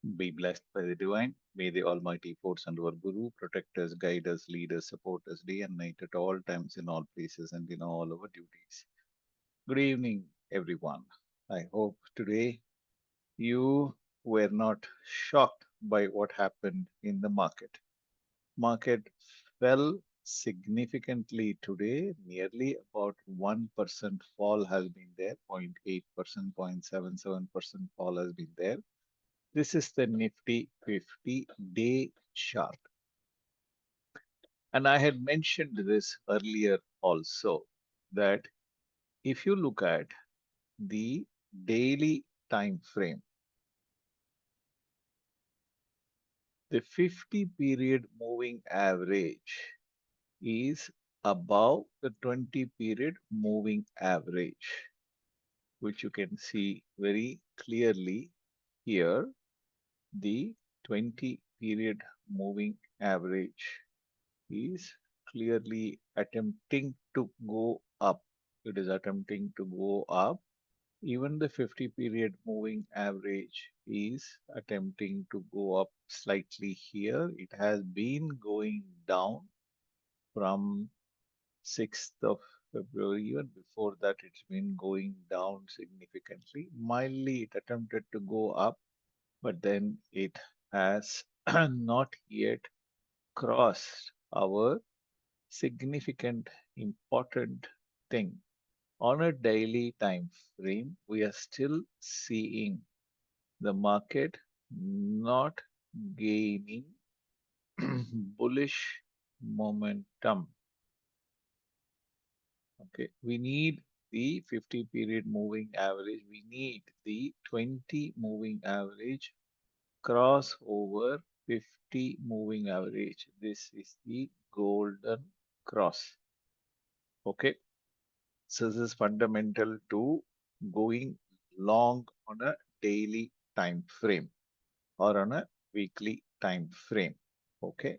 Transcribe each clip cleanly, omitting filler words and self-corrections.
Be blessed by the divine. May the Almighty force and our Guru protect us, guide us, lead us, support us day and night at all times, in all places, and in all our duties. Good evening, everyone. I hope today you were not shocked by what happened in the market. Market fell significantly today. Nearly about 1% fall has been there, 0.8%, 0.77% fall has been there. This is the Nifty 50-day chart. And I had mentioned this earlier also, that if you look at the daily time frame, the 50 period moving average is above the 20 period moving average, which you can see very clearly here. The 20 period moving average is clearly attempting to go up. It is attempting to go up. Even the 50 period moving average is attempting to go up slightly here. It has been going down from 6th of February. Even before that, it's been going down significantly. Mildly, it attempted to go up, but then it has not yet crossed our significant, important thing. On a daily time frame, we are still seeing the market not gaining bullish momentum. Okay, we need the 50 period moving average. We need the 20 moving average cross over 50 moving average. This is the golden cross. Okay, so this is fundamental to going long on a daily time frame or on a weekly time frame. Okay,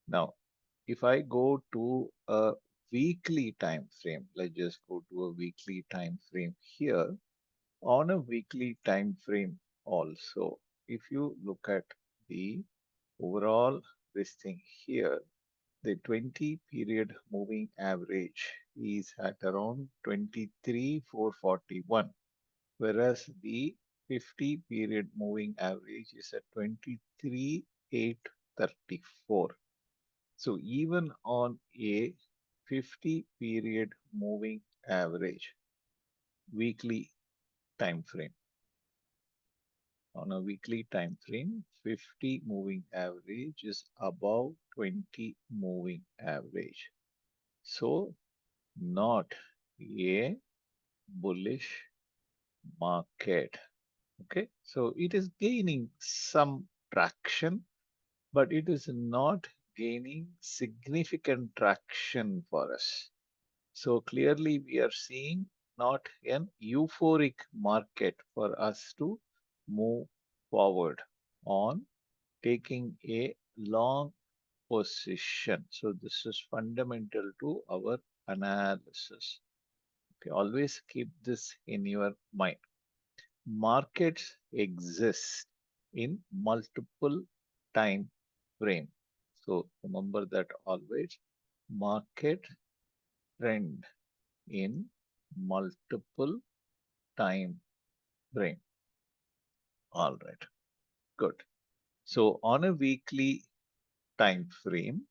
now if I go to a weekly time frame, let's just go to a weekly time frame here. On a weekly time frame also, if you look at the overall this thing here, the 20 period moving average is at around 23,441, whereas the 50 period moving average is at 23,834. So even on a 50 period moving average weekly time frame, on a weekly time frame, 50 moving average is above 20 moving average. So not a bullish market. Okay, so it is gaining some traction, but it is not gaining significant traction for us. So clearly we are seeing not an euphoric market for us to move forward on taking a long position. So this is fundamental to our analysis. Okay, always keep this in your mind. Markets exist in multiple time frame. So remember that always. Market trend in multiple time frame. All right, good. So on a weekly time frame,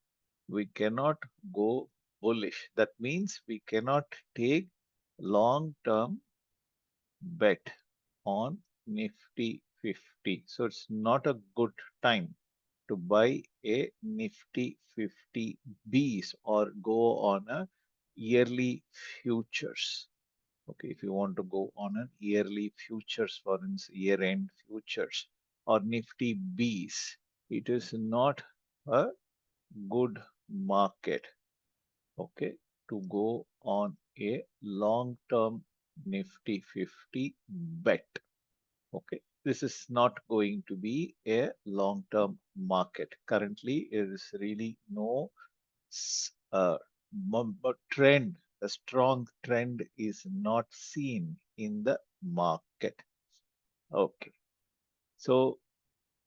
we cannot go bullish. That means we cannot take long-term bet on Nifty 50. So it's not a good time to buy a Nifty 50 Bs or go on a yearly futures. Okay, if you want to go on an yearly futures, for instance, year-end futures or Nifty Bs, it is not a good market, okay, to go on a long-term Nifty 50 bet. Okay, this is not going to be a long-term market. Currently, there is really no trend. A strong trend is not seen in the market. Okay, so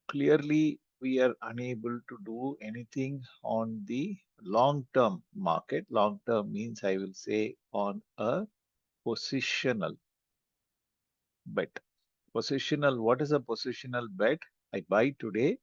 clearly we are unable to do anything on the long term market. Long term means I will say on a positional bet. Positional, what is a positional bet? I buy today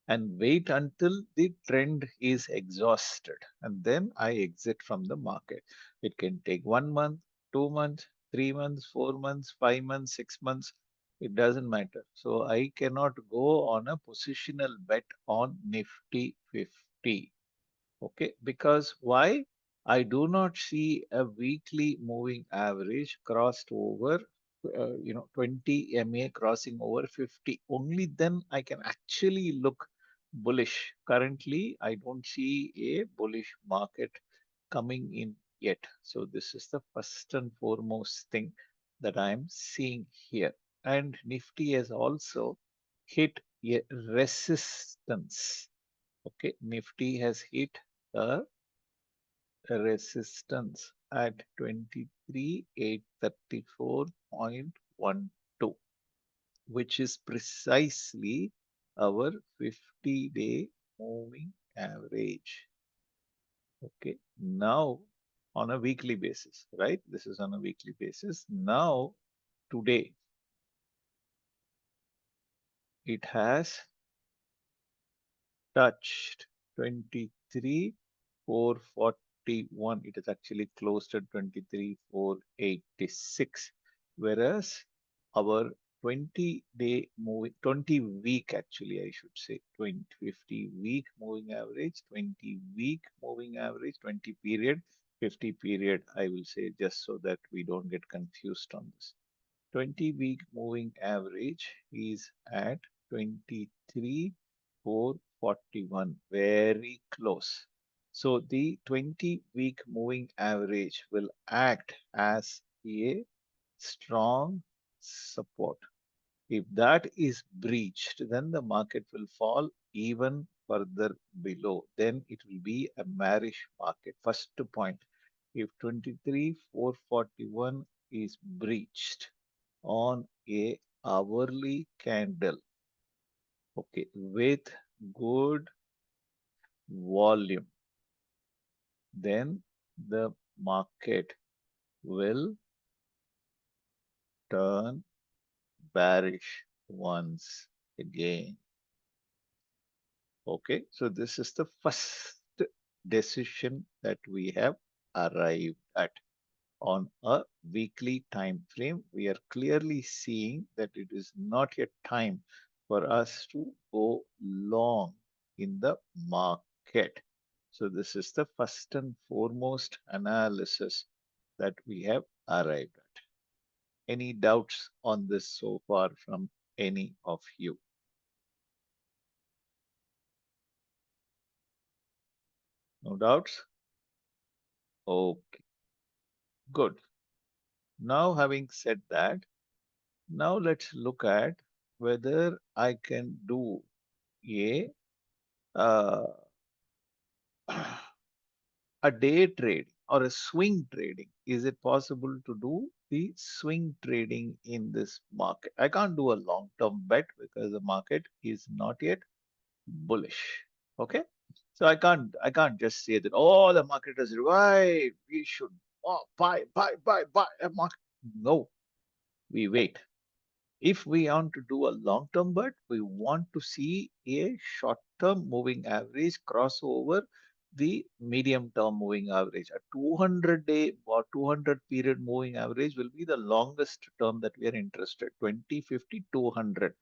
and wait until the trend is exhausted and then I exit from the market. It can take 1 month, 2 months, 3 months, 4 months, 5 months, 6 months. It doesn't matter. So I cannot go on a positional bet on Nifty 50. Okay, because why? I do not see a weekly moving average crossed over, 20 MA crossing over 50. Only then I can actually look bullish. Currently, I don't see a bullish market coming in yet. So this is the first and foremost thing that I am seeing here. And Nifty has also hit a resistance. Okay, Nifty has hit a resistance at 23,834.12, which is precisely our 50-day moving average. Okay, now on a weekly basis, right? This is on a weekly basis. Now, today, it has touched 23,441. It is actually closed at 23,486. Whereas our 20-day moving, 20 week actually, I should say, 20, 50 week moving average, 20 week moving average, 20 period, 50 period, I will say, just so that we don't get confused on this. 20-week moving average is at 23,441, very close. So the 20-week moving average will act as a strong support. If that is breached, then the market will fall even further below. Then it will be a bearish market. First point, if 23,441 is breached on a hourly candle, okay, with good volume, then the market will turn bearish once again. Okay, so this is the first decision that we have arrived at. On a weekly time frame, we are clearly seeing that it is not yet time for us to go long in the market. So this is the first and foremost analysis that we have arrived at. Any doubts on this so far from any of you? No doubts? Okay, good. Now, having said that, now let's look at whether I can do a uh, a day trade or a swing trading. Is it possible to do the swing trading in this market? I can't do a long term bet because the market is not yet bullish. Okay, so I can't just say that, oh, the market has revived, we should, oh, buy a market. No, we wait. If we want to do a long-term bet, we want to see a short-term moving average cross over the medium-term moving average. A 200-day or 200 period moving average will be the longest term that we are interested. 20, 50, 200.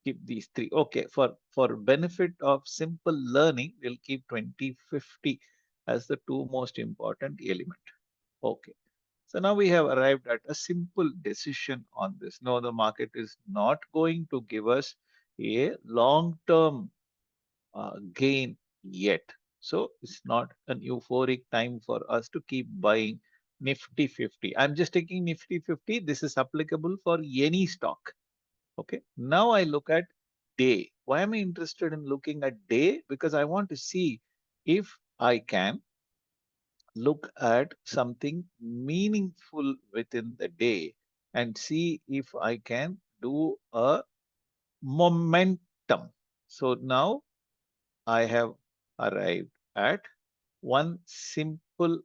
Keep these three. Okay, for benefit of simple learning, we'll keep 20, 50 as the two most important element. Okay. So now we have arrived at a simple decision on this. No, the market is not going to give us a long-term gain yet. So it's not an euphoric time for us to keep buying Nifty 50. I'm just taking Nifty 50. This is applicable for any stock. Okay. Now I look at day. Why am I interested in looking at day? Because I want to see if I can look at something meaningful within the day and see if I can do a momentum. So now I have arrived at one simple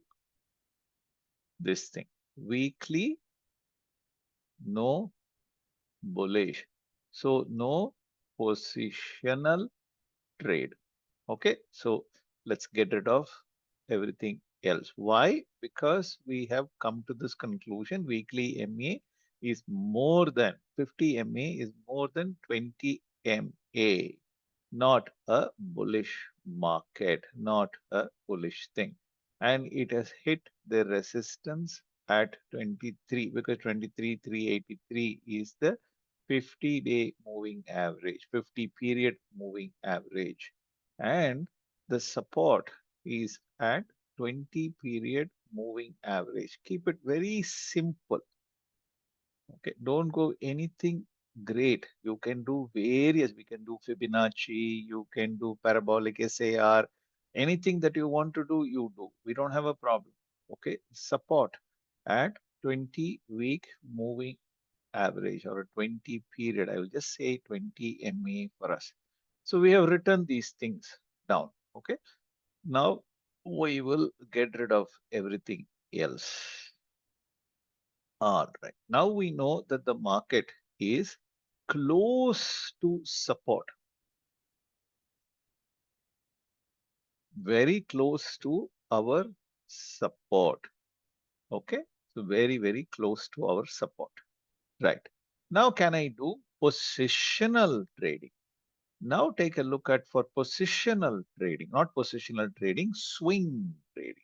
this thing. Weekly, no bullish. So no positional trade. Okay, so let's get rid of everything else. Why? Because we have come to this conclusion weekly MA is more than 50 MA is more than 20 MA, not a bullish market, not a bullish thing. And it has hit the resistance at 23 because 23,383 is the 50-day moving average, 50 period moving average. And the support is at 20 period moving average. Keep it very simple. Okay, don't go anything great. You can do various. We can do Fibonacci, you can do parabolic SAR, anything that you want to do, you do. We don't have a problem. Okay, support at 20-week moving average or a 20 period. I will just say 20 MA for us. So we have written these things down. Okay, now we will get rid of everything else. All right. Now we know that the market is close to support, very close to our support. Okay. So very, very close to our support. Right. Now can I do positional trading? Now take a look at for positional trading, not positional trading, swing trading.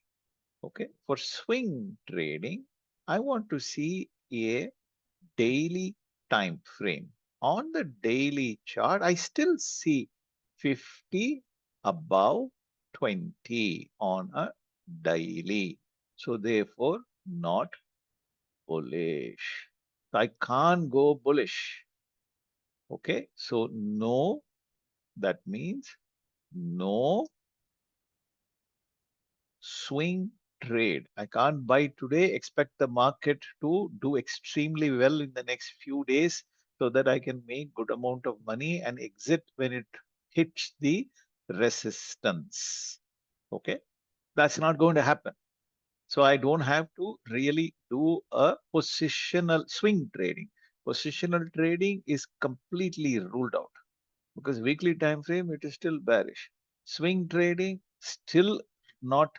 Okay. For swing trading, I want to see a daily time frame. On the daily chart, I still see 50 above 20 on a daily. So therefore, not bullish. I can't go bullish. Okay, so no, that means no swing trade. I can't buy today, expect the market to do extremely well in the next few days so that I can make good amount of money and exit when it hits the resistance. Okay, that's not going to happen. So I don't have to really do a positional swing trading. Positional trading is completely ruled out because weekly time frame it is still bearish. Swing trading still not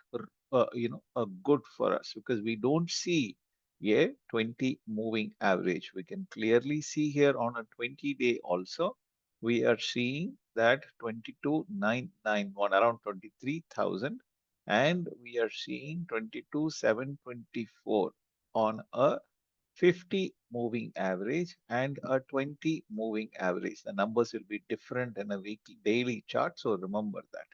good for us because we don't see a 20 moving average. We can clearly see here on a 20-day also we are seeing that 22,991 around 23,000 and we are seeing 22,724 on a 50 moving average and a 20 moving average. The numbers will be different in a weekly daily chart. So remember that.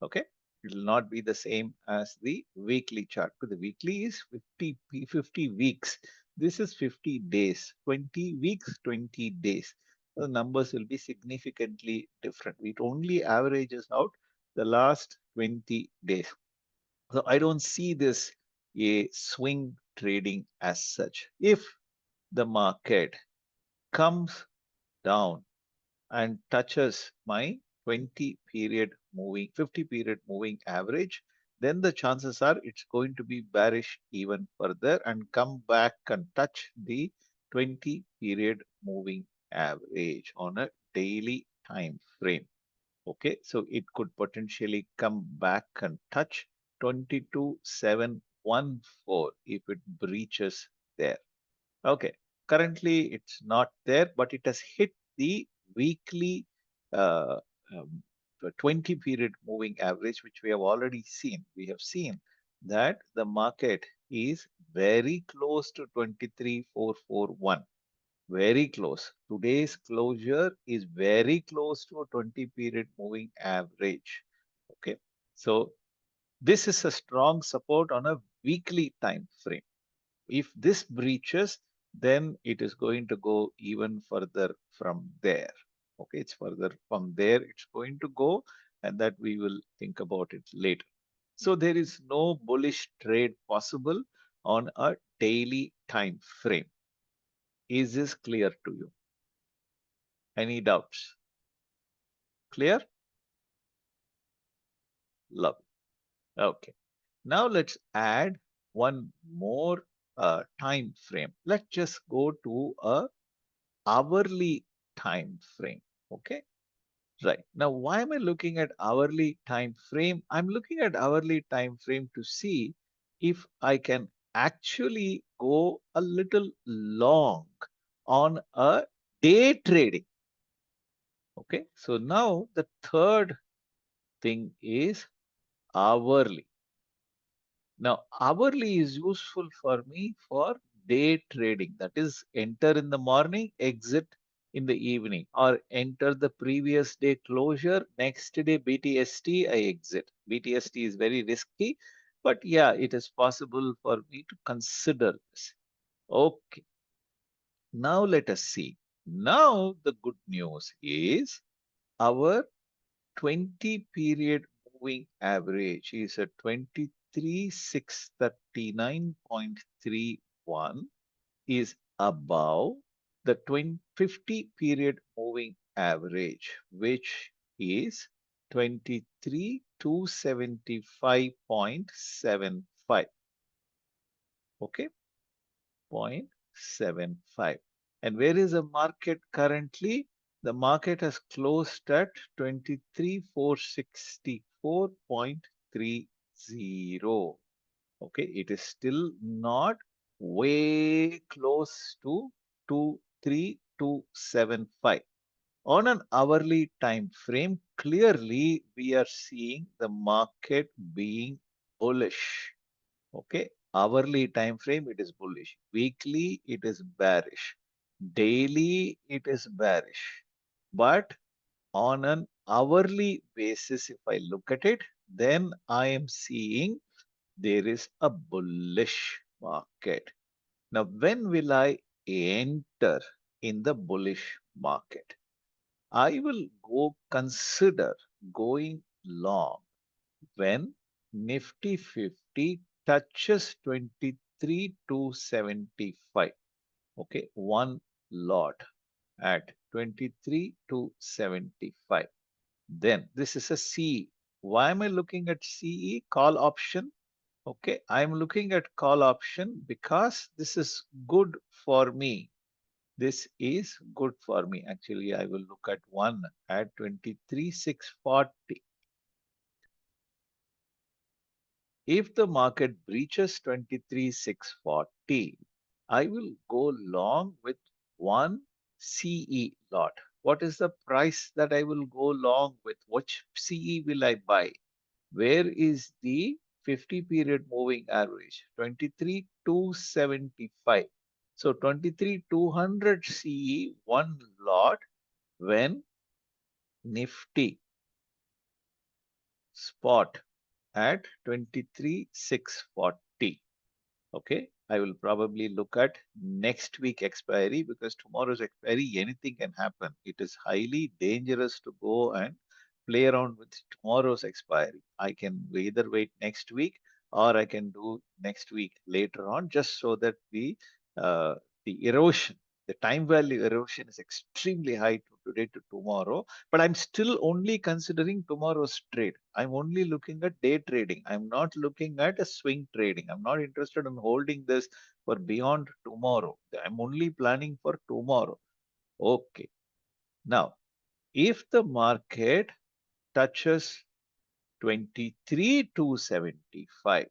Okay. It will not be the same as the weekly chart. Because the weekly is 50 weeks. This is 50 days, 20 weeks, 20 days. The numbers will be significantly different. It only averages out the last 20 days. So I don't see this a swing trading as such. If the market comes down and touches my 20 period moving, 50 period moving average, then the chances are it's going to be bearish even further and come back and touch the 20 period moving average on a daily time frame. Okay, so it could potentially come back and touch 22,714 if it breaches there. Okay, currently it's not there, but it has hit the weekly uh, um, 20 period moving average, which we have already seen. We have seen that the market is very close to 23,441. Very close. Today's closure is very close to a 20 period moving average. Okay, so this is a strong support on a weekly time frame. If this breaches, then it is going to go even further from there. Okay, it's further from there, it's going to go, and that we will think about it later. So there is no bullish trade possible on a daily time frame. Is this clear to you? Any doubts? Clear? Love. Okay. Now let's add one more time frame. Let's just go to a hourly time frame. Okay. Right. Now, why am I looking at hourly time frame? I'm looking at hourly time frame to see if I can actually go a little long on a day trading. Okay. So now the third thing is hourly. Now, hourly is useful for me for day trading. That is, enter in the morning, exit in the evening, or enter the previous day closure, next day BTST, I exit. BTST is very risky, but yeah, it is possible for me to consider this. Okay, now let us see. Now, the good news is our 20 period moving average is at 23,639.31 is above the 50 period moving average, which is 23,275.75. Okay, 0.75. And where is the market currently? The market has closed at 23,464.30. Okay, it is still not way close to 23,275. On an hourly time frame, clearly we are seeing the market being bullish. Okay, hourly time frame it is bullish. Weekly it is bearish. Daily it is bearish. But on an hourly basis, if I look at it, then I am seeing there is a bullish market. Now, when will I enter in the bullish market? I will go consider going long when Nifty 50 touches 23 to 75. Okay, one lot at 23 to 75. Then this is a CE. Why am I looking at CE? Call option. Okay, I'm looking at call option because this is good for me. This is good for me. Actually, I will look at one at 23,640. If the market breaches 23,640, I will go long with one CE lot. What is the price that I will go long with? Which CE will I buy? Where is the 50 period moving average? 23,275. So 23,200 CE, one lot when Nifty spot at 23,640. Okay, I will probably look at next week expiry because tomorrow's expiry, anything can happen. It is highly dangerous to go and play around with tomorrow's expiry. I can either wait next week or I can do next week later on just so that uh, the erosion, the time value erosion is extremely high to today to tomorrow. But I'm still only considering tomorrow's trade. I'm only looking at day trading. I'm not looking at a swing trading. I'm not interested in holding this for beyond tomorrow. I'm only planning for tomorrow. Okay. Now, if the market touches 23 to 75,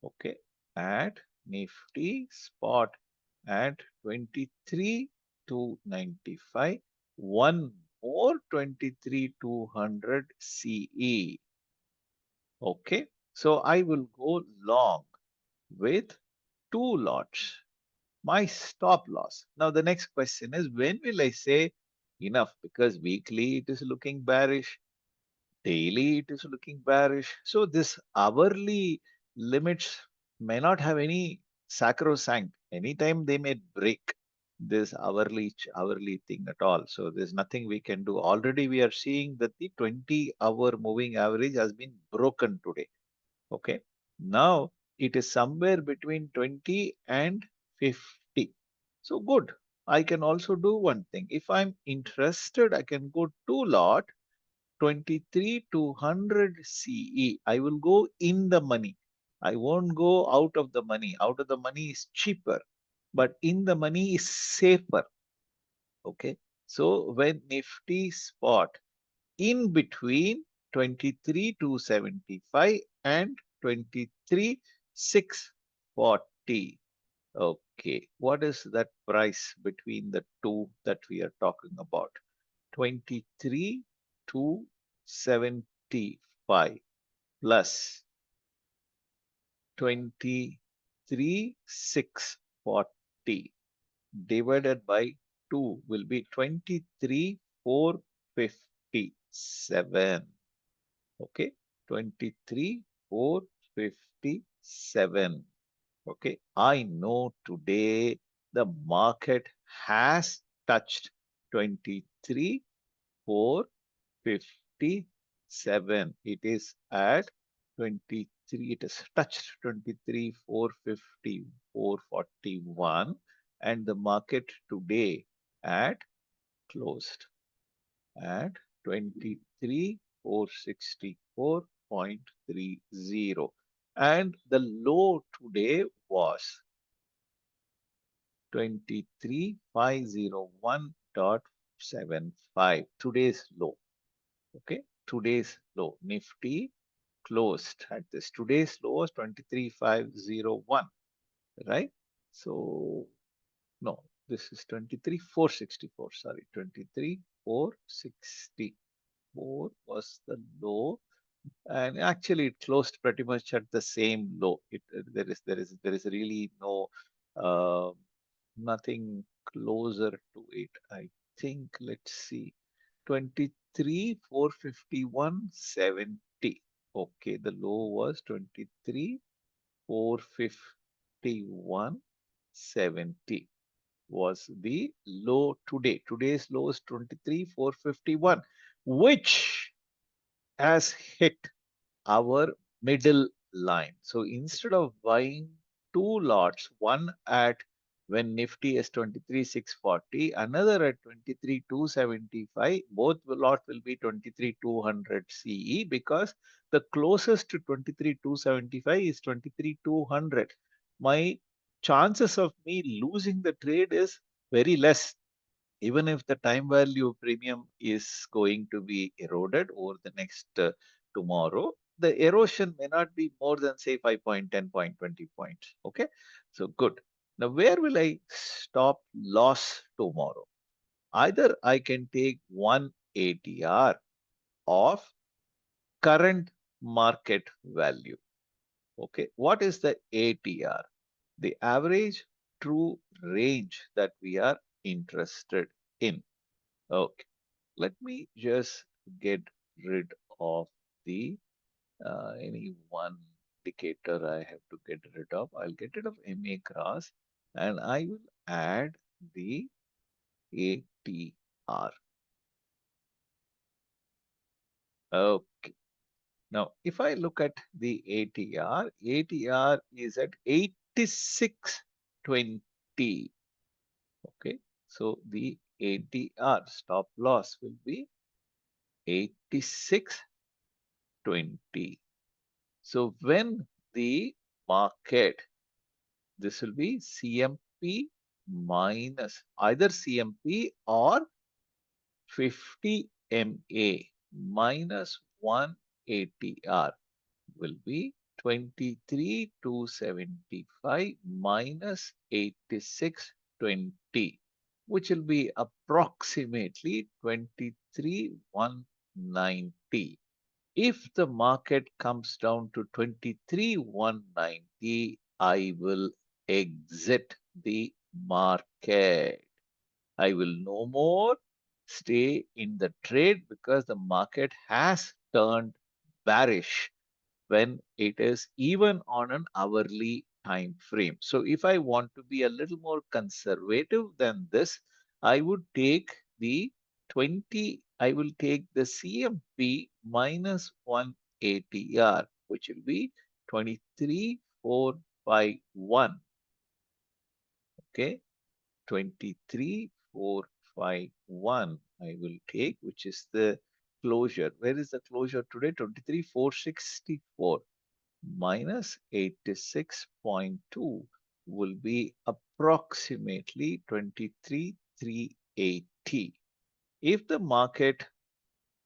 okay, at Nifty spot at 23 to 95, one more 23,200 CE. Okay, so I will go long with two lots, my stop loss. Now, the next question is when will I say enough? Because weekly it is looking bearish, daily it is looking bearish. So, this hourly limits may not have any sacrosanct. Anytime they may break this hourly thing at all. So, there's nothing we can do. Already, we are seeing that the 20-hour moving average has been broken today. Okay. Now it is somewhere between 20 and 50. So good. I can also do one thing. If I'm interested, I can go two lot 23,200 CE. I will go in the money. I won't go out of the money. Out of the money is cheaper, but in the money is safer. Okay. So when Nifty spot in between 23,275 and 23,640. Okay, what is that price between the two that we are talking about? 23,275 plus 23,640 divided by 2 will be 23,457. Okay, 23,457. Okay, I know today the market has touched 23,457. It is at 23, it has touched 23,450, 441, and the market today at closed at 23,464.30, and the low today was 23,501.75. Today's low. Okay, today's low. Nifty closed at this. Today's low was 23,501, right? So, no, this is 23,464. Sorry, 23,464 was the low, and actually it closed pretty much at the same low. There is really no uh, nothing closer to it. I think, let's see, 23,451.70. Okay, the low was 23,451.70 was the low today. Today's low is 23,451, which has hit our middle line. So instead of buying two lots, one at when Nifty is 23,640, another at 23,275, both lots will be 23,200 CE because the closest to 23,275 is 23,200. My chances of me losing the trade is very less, even if the time value premium is going to be eroded over the next tomorrow. The erosion may not be more than say 5 point, 10 point, 20 points. Okay, so good. Now where will I stop loss tomorrow? Either I can take one ATR of current market value. Okay, what is the ATR? The average true range that we are interested in. Okay, let me just get rid of the any one indicator I have to get rid of. I'll get rid of MA cross and I will add the ATR. Okay. Now, if I look at the ATR, ATR is at 86.20. Okay. So the ATR stop loss will be 86.20. So when the market, this will be CMP minus either CMP or 50 MA minus 1 ATR will be 23,275 minus 86.20, which will be approximately 23,190. If the market comes down to 23,190, I will exit the market. I will no more stay in the trade because the market has turned bearish when it is even on an hourly time frame. So if I want to be a little more conservative than this, I would take the 20, I will take the CMP minus 1 ATR, which will be 23,451. Okay, 23,451 I will take, which is the closure. Where is the closure today? 23,464 minus 86.2 will be approximately 23,380. If the market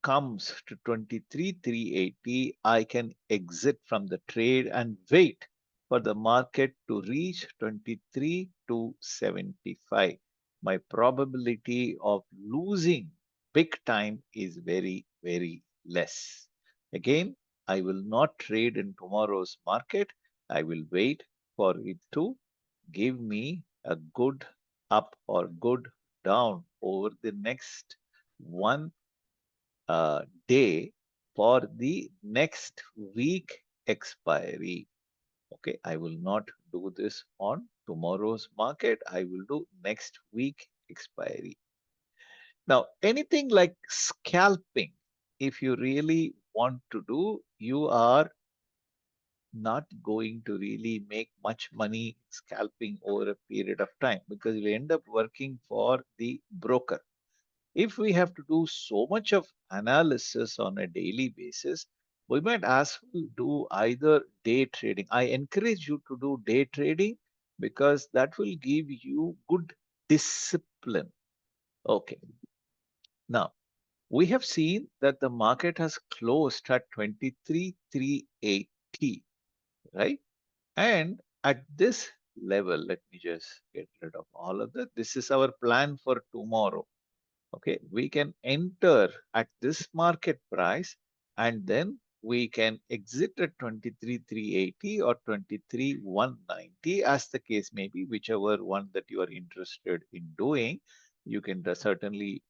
comes to 23,380, I can exit from the trade and wait for the market to reach 23,275. My probability of losing big time is very, very less. Again, I will not trade in tomorrow's market. I will wait for it to give me a good up or good down over the next one day for the next week expiry. Okay, I will not do this on tomorrow's market. I will do next week expiry. Now, anything like scalping, if you really want to do, you are not going to really make much money scalping over a period of time because you end up working for the broker. If we have to do so much of analysis on a daily basis, we might as well do either day trading. I encourage you to do day trading because that will give you good discipline. Okay. Now, we have seen that the market has closed at 23,380, right? And at this level, let me just get rid of all of that. This is our plan for tomorrow. Okay, we can enter at this market price and then we can exit at 23,380 or 23,190 as the case may be, whichever one that you are interested in doing. You can certainly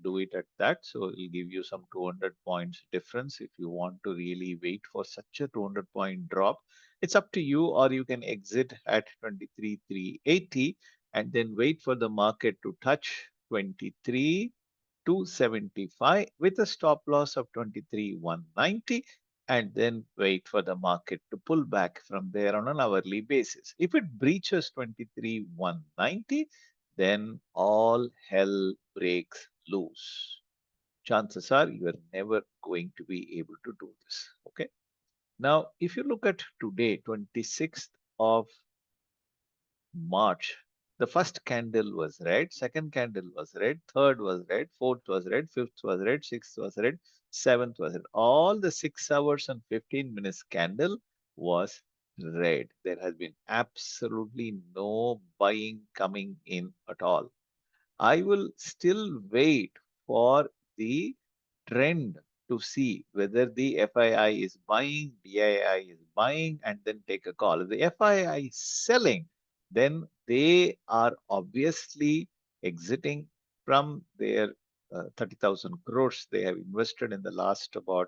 do it at that. So it will give you some 200 points difference if you want to really wait for such a 200-point drop. It's up to you, or you can exit at 23,380 and then wait for the market to touch 23,275 with a stop loss of 23,190 and then wait for the market to pull back from there on an hourly basis. If it breaches 23,190, then all hell breaks loose. Chances are you are never going to be able to do this. Okay. Now, if you look at today, 26th of March, the first candle was red, second candle was red, third was red, fourth was red, fifth was red, sixth was red, seventh was red. All the 6 hours and 15 minutes candle was red. There has been absolutely no buying coming in at all. I will still wait for the trend to see whether the FII is buying, DII is buying, and then take a call. If the FII is selling, then they are obviously exiting from their 30,000 crores they have invested in the last about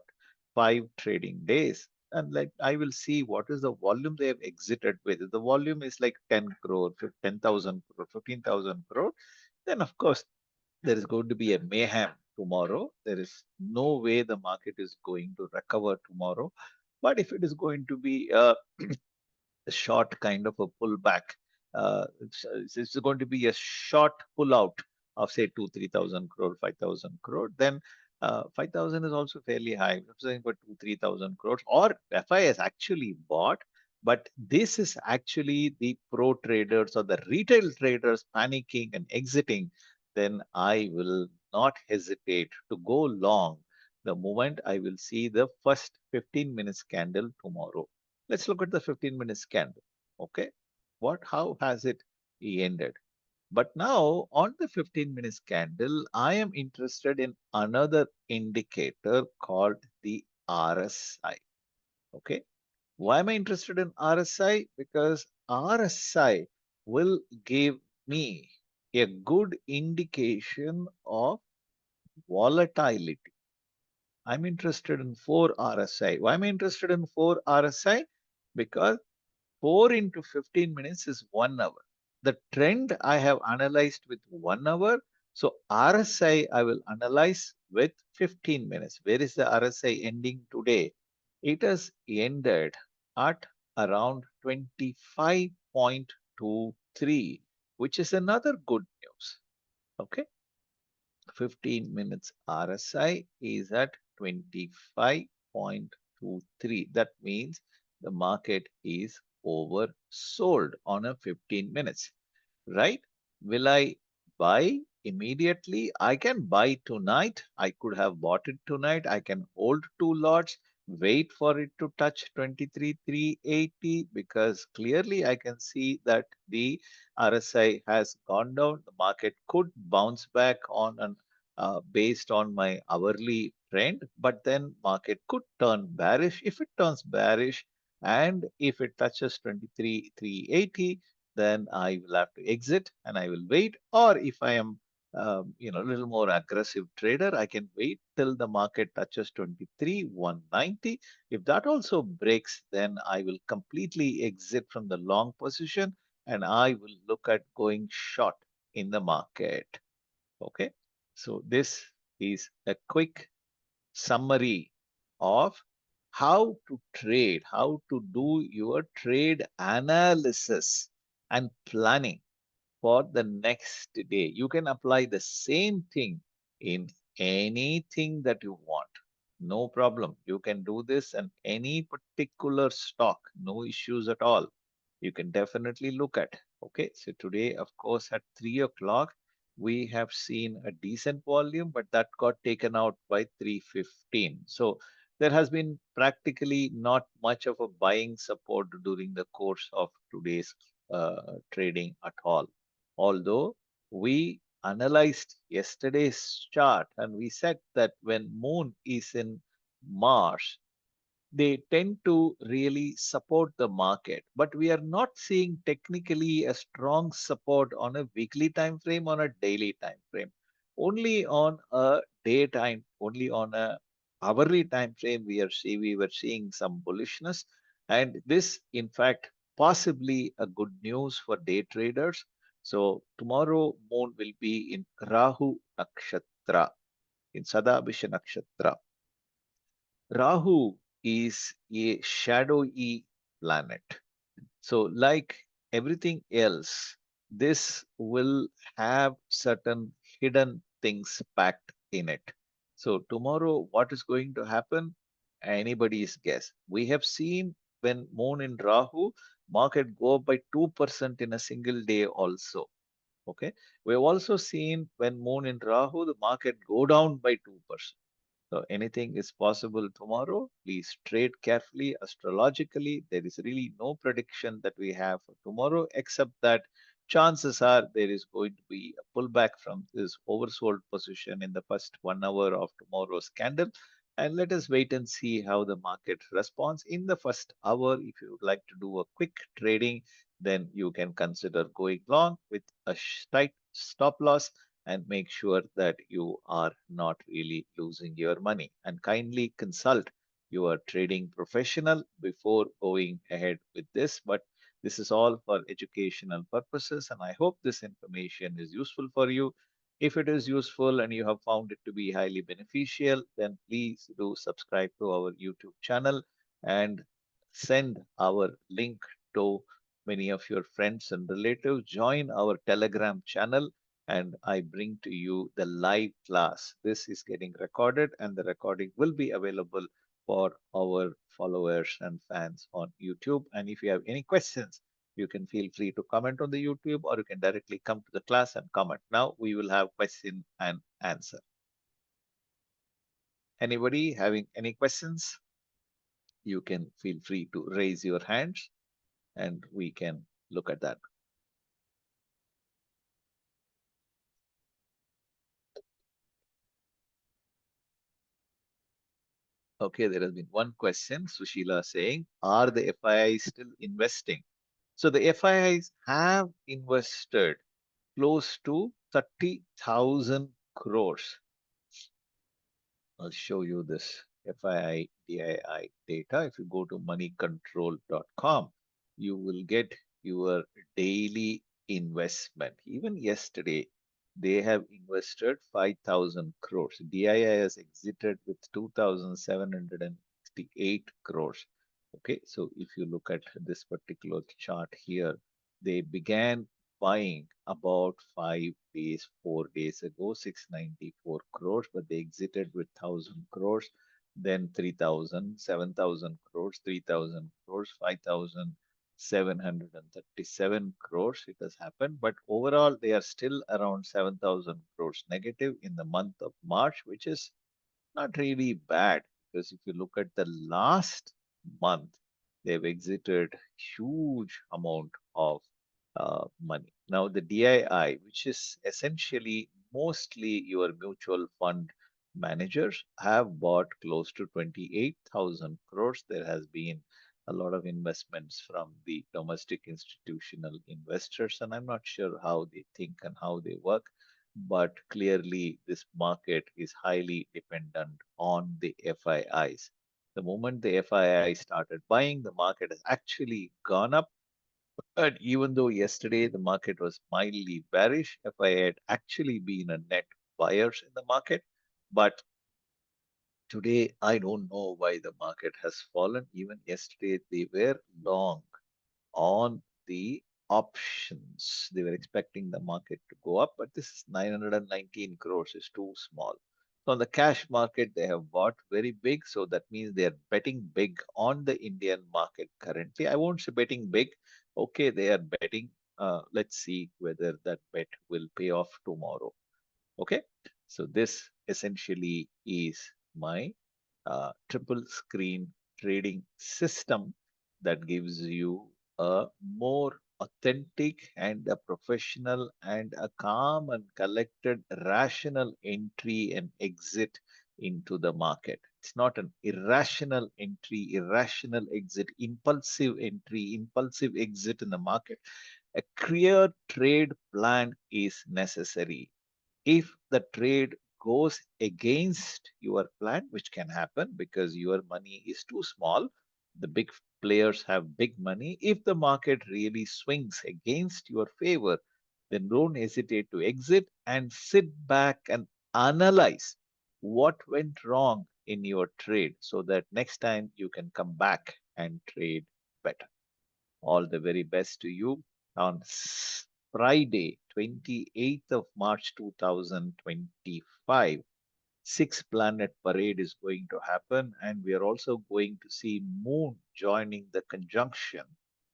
5 trading days. And like I will see what is the volume they have exited with. If the volume is like 10 crore, 10,000 crore, 15,000 crore, then of course there is going to be a mayhem tomorrow. There is no way the market is going to recover tomorrow. But if it is going to be a short kind of a pullback. It's going to be a short pull out of say 3,000 crore, 5,000 crore. Then 5,000 is also fairly high. I'm saying for 3,000 crores, or FI has actually bought. But this is actually the pro traders or the retail traders panicking and exiting. Then I will not hesitate to go long the moment I will see the first 15 minutes candle tomorrow. Let's look at the 15 minutes candle. Okay. How has it ended? But now on the 15 minutes candle, I am interested in another indicator called the RSI. Okay. Why am I interested in RSI? Because RSI will give me a good indication of volatility. I'm interested in 4 RSI. Why am I interested in 4 RSI? Because 4 into 15 minutes is 1 hour. The trend I have analyzed with 1 hour. So RSI I will analyze with 15 minutes. Where is the RSI ending today? It has ended at around 25.23, which is another good news. Okay. 15 minutes RSI is at 25.23. That means the market is oversold on a 15 minutes, right? Will I buy immediately? I can buy tonight. I could have bought it tonight. I can hold two lots, wait for it to touch 23,380 because clearly I can see that the RSI has gone down. The market could bounce back on an based on my hourly trend, but then market could turn bearish. If it turns bearish and if it touches 23,380, then I will have to exit and I will wait. Or if I am, a little more aggressive trader, I can wait till the market touches 23,190. If that also breaks, then I will completely exit from the long position and I will look at going short in the market. Okay. So this is a quick summary of how to trade, how to do your trade analysis and planning for the next day. You can apply the same thing in anything that you want. No problem. You can do this in any particular stock. No issues at all. You can definitely look at. Okay, so today, of course, at 3 o'clock, we have seen a decent volume, but that got taken out by 315. So there has been practically not much of a buying support during the course of today's trading at all. Although we analyzed yesterday's chart and we said that when moon is in Mars, they tend to really support the market, but we are not seeing technically a strong support on a weekly time frame, on a daily time frame. Only on a daytime, only on a hourly time frame we were seeing some bullishness, and this in fact possibly a good news for day traders. So tomorrow moon will be in Rahu Nakshatra, in Sadabhisha Nakshatra. Rahu is a shadowy planet. So, like everything else, this will have certain hidden things packed in it. So, tomorrow, what is going to happen? Anybody's guess. We have seen when moon in Rahu, market go up by 2% in a single day also. Okay. We have also seen when moon in Rahu, the market go down by 2%. So anything is possible tomorrow. Please trade carefully astrologically. There is really no prediction that we have for tomorrow, except that chances are there is going to be a pullback from this oversold position in the first 1 hour of tomorrow's candle. And let us wait and see how the market responds in the first hour. If you would like to do a quick trading, then you can consider going long with a tight stop loss and make sure that you are not really losing your money. And kindly consult your trading professional before going ahead with this. But this is all for educational purposes, and I hope this information is useful for you. If it is useful and you have found it to be highly beneficial, then please do subscribe to our YouTube channel and send our link to many of your friends and relatives. Join our Telegram channel and I bring to you the live class. This is getting recorded and the recording will be available for our followers and fans on YouTube. And if you have any questions, you can feel free to comment on the YouTube or you can directly come to the class and comment. Now we will have question and answer. Anybody having any questions? You can feel free to raise your hands and we can look at that. Okay, there has been one question, Sushila saying, are the FIIs still investing? So the FIIs have invested close to 30,000 crores. I'll show you this FII DII data. If you go to moneycontrol.com, you will get your daily investment. Even yesterday, they have invested 5,000 crores. DII has exited with 2,768 crores. Okay, so if you look at this particular chart here, they began buying about 5 days, 4 days ago, 694 crores, but they exited with 1,000 crores, then 3,000, 7,000 crores, 3,000 crores, 5,737 crores. It has happened, but overall, they are still around 7,000 crores negative in the month of March, which is not really bad because if you look at the last month, they've exited huge amount of money. Now the DII, which is essentially mostly your mutual fund managers, have bought close to 28,000 crores. There has been a lot of investments from the domestic institutional investors, and I'm not sure how they think and how they work, but clearly this market is highly dependent on the FIIs. The moment the FII started buying, the market has actually gone up. But even though yesterday the market was mildly bearish, FII had actually been a net buyers in the market. But today, I don't know why the market has fallen. Even yesterday, they were long on the options. They were expecting the market to go up, but this is 919 crores is too small. So on the cash market, they have bought very big. So that means they are betting big on the Indian market currently. I won't say betting big. Okay, they are betting. Let's see whether that bet will pay off tomorrow. Okay, so this essentially is my triple screen trading system that gives you a more authentic and a professional and a calm and collected rational entry and exit into the market. It's not an irrational entry, irrational exit, impulsive entry, impulsive exit in the market. A clear trade plan is necessary. If the trade goes against your plan, which can happen because your money is too small, the big players have big money. If the market really swings against your favor, then don't hesitate to exit and sit back and analyze what went wrong in your trade so that next time you can come back and trade better. All the very best to you on Friday, 28th of March 2025. Six planet parade is going to happen, and we are also going to see Moon joining the conjunction.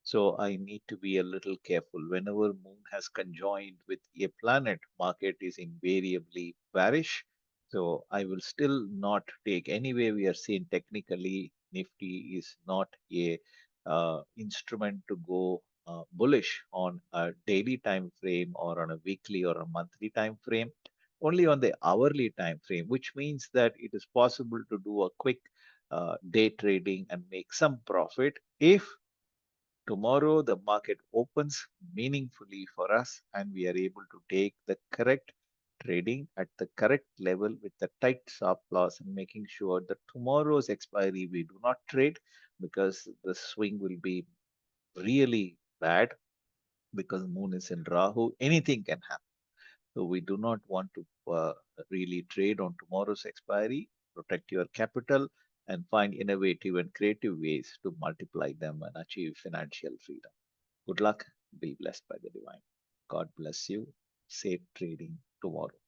So I need to be a little careful. Whenever Moon has conjoined with a planet, market is invariably bearish. So I will still not take. Anyway, we are seeing technically Nifty is not a instrument to go bullish on a daily time frame or on a weekly or a monthly time frame, only on the hourly time frame, which means that it is possible to do a quick day trading and make some profit if tomorrow the market opens meaningfully for us and we are able to take the correct trading at the correct level with the tight stop loss and making sure that tomorrow's expiry we do not trade because the swing will be really bad because moon is in Rahu. Anything can happen. So we do not want to really trade on tomorrow's expiry. Protect your capital and find innovative and creative ways to multiply them and achieve financial freedom. Good luck. Be blessed by the divine. God bless you. Safe trading tomorrow.